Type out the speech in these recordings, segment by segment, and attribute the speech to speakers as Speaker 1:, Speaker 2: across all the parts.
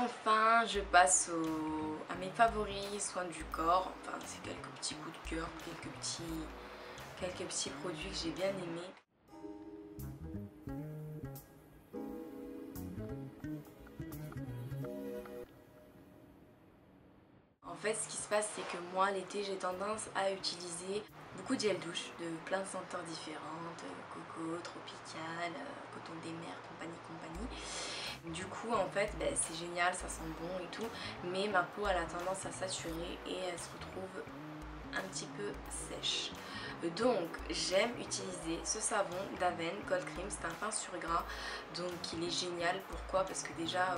Speaker 1: enfin je passe à mes favoris soins du corps. Enfin c'est quelques petits coups de cœur, quelques petits produits que j'ai bien aimés. En fait ce qui se passe c'est que moi l'été j'ai tendance à utiliser beaucoup de gel douche de plein de senteurs différentes, coco, tropical, coton des mers, compagnie. Du coup en fait c'est génial, ça sent bon et tout, mais ma peau elle a tendance à saturer et elle se retrouve un petit peu sèche. Donc j'aime utiliser ce savon d'Aven Cold Cream, c'est un pain sur gras, donc il est génial. Pourquoi? Parce que déjà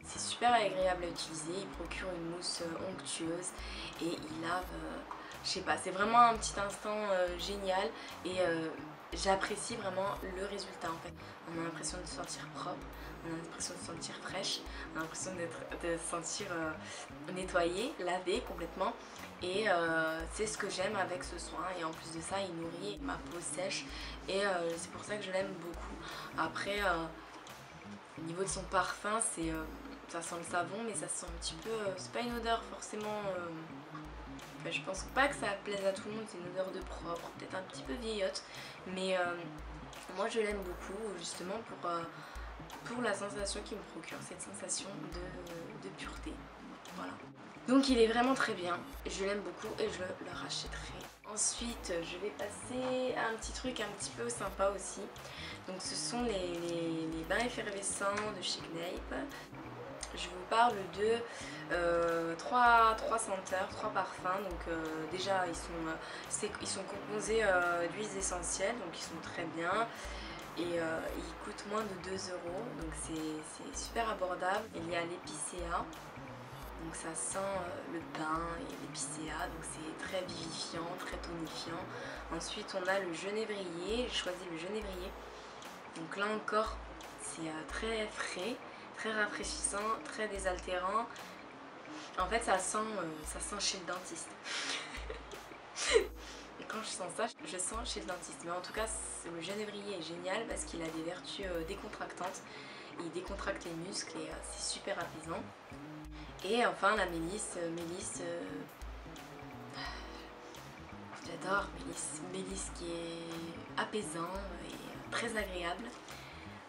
Speaker 1: c'est super agréable à utiliser, il procure une mousse onctueuse et il lave, je sais pas, c'est vraiment un petit instant génial et j'apprécie vraiment le résultat en fait. On a l'impression de se sentir propre, on a l'impression de se sentir fraîche, on a l'impression de se sentir nettoyée, lavée complètement et c'est ce que j'aime avec ce soin et en plus de ça il nourrit ma peau sèche et c'est pour ça que je l'aime beaucoup. Après au niveau de son parfum ça sent le savon mais ça sent un petit peu, c'est pas une odeur forcément... Enfin, je pense pas que ça plaise à tout le monde, c'est une odeur de propre, peut-être un petit peu vieillotte, mais moi je l'aime beaucoup justement pour la sensation qu'il me procure, cette sensation de pureté. Voilà. Donc il est vraiment très bien, je l'aime beaucoup et je le rachèterai. Ensuite je vais passer à un petit truc un petit peu sympa aussi. Donc ce sont les bains effervescents de chez Kneipp. Je vous parle de 3 senteurs, 3 parfums. Donc déjà ils sont composés d'huiles essentielles, donc ils sont très bien. Et ils coûtent moins de 2 €, donc c'est super abordable. Il y a l'épicéa, donc ça sent le pin et l'épicéa, donc c'est très vivifiant, très tonifiant. Ensuite on a le genévrier, j'ai choisi le genévrier. Donc là encore c'est très frais, très rafraîchissant, très désaltérant. En fait ça sent chez le dentiste. Et quand je sens ça, je sens chez le dentiste. Mais en tout cas le genévrier est génial parce qu'il a des vertus décontractantes. Il décontracte les muscles et c'est super apaisant. Et enfin la mélisse, j'adore mélisse qui est apaisant et très agréable.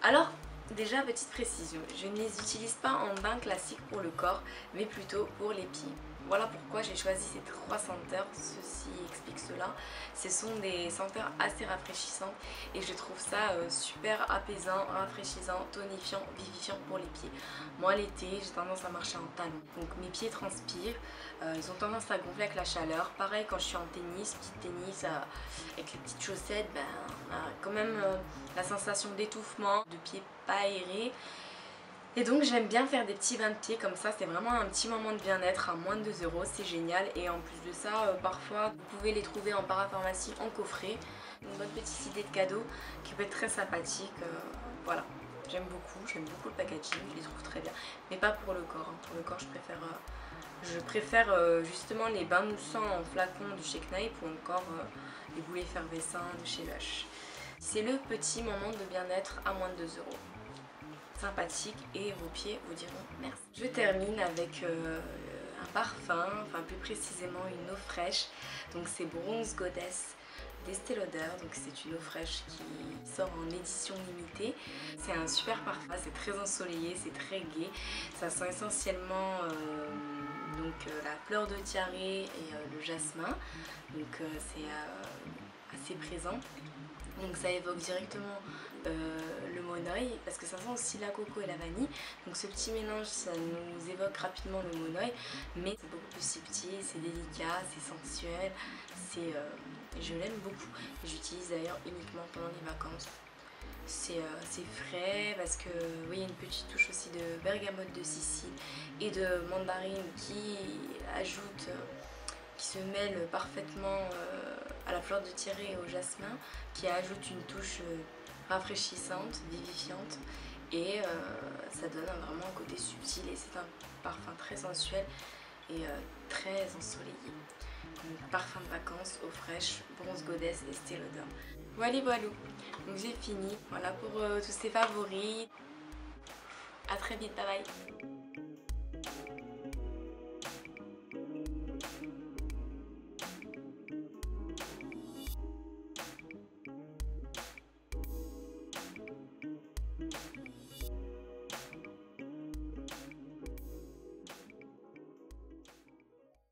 Speaker 1: Alors déjà petite précision, je ne les utilise pas en bain classique pour le corps mais plutôt pour les pieds. Voilà pourquoi j'ai choisi ces 3 senteurs, ceci explique cela. Ce sont des senteurs assez rafraîchissantes et je trouve ça super apaisant, rafraîchissant, tonifiant, vivifiant pour les pieds. Moi l'été j'ai tendance à marcher en talons, donc mes pieds transpirent, ils ont tendance à gonfler avec la chaleur. Pareil quand je suis en tennis, petit tennis avec les petites chaussettes, on a quand même la sensation d'étouffement, de pieds pas aérés. Et donc j'aime bien faire des petits bains de pieds comme ça, c'est vraiment un petit moment de bien-être à moins de 2 €, c'est génial. Et en plus de ça, parfois vous pouvez les trouver en parapharmacie en coffret. Une bonne petite idée de cadeau qui peut être très sympathique, voilà. J'aime beaucoup le packaging, je les trouve très bien. Mais pas pour le corps, hein. Pour le corps je préfère justement les bains moussants en flacon de chez Kneipp ou encore les boules effervescents de chez Lush. C'est le petit moment de bien-être à moins de 2 €. Sympathique et vos pieds vous diront merci. Je termine avec un parfum, enfin plus précisément une eau fraîche. Donc c'est Bronze Goddess d'Estée Lauder, donc c'est une eau fraîche qui sort en édition limitée. C'est un super parfum, c'est très ensoleillé, c'est très gai. Ça sent essentiellement la fleur de tiare et le jasmin, donc c'est assez présent. Donc ça évoque directement le monoeil parce que ça sent aussi la coco et la vanille. Donc ce petit mélange ça nous évoque rapidement le monoeil, mais c'est beaucoup plus subtil, c'est délicat, c'est sensuel, je l'aime beaucoup. J'utilise d'ailleurs uniquement pendant les vacances. C'est frais parce que oui, il y a une petite touche aussi de bergamote de Sicile et de mandarine qui se mêle parfaitement à la fleur de tiare et au jasmin, qui ajoute une touche rafraîchissante, vivifiante et ça donne vraiment un côté subtil et c'est un parfum très sensuel et très ensoleillé. Donc, parfum de vacances, eau fraîche, Bronze Goddess et Estée Lauder. Voilà, donc j'ai fini, voilà pour tous ces favoris. A très vite, bye bye.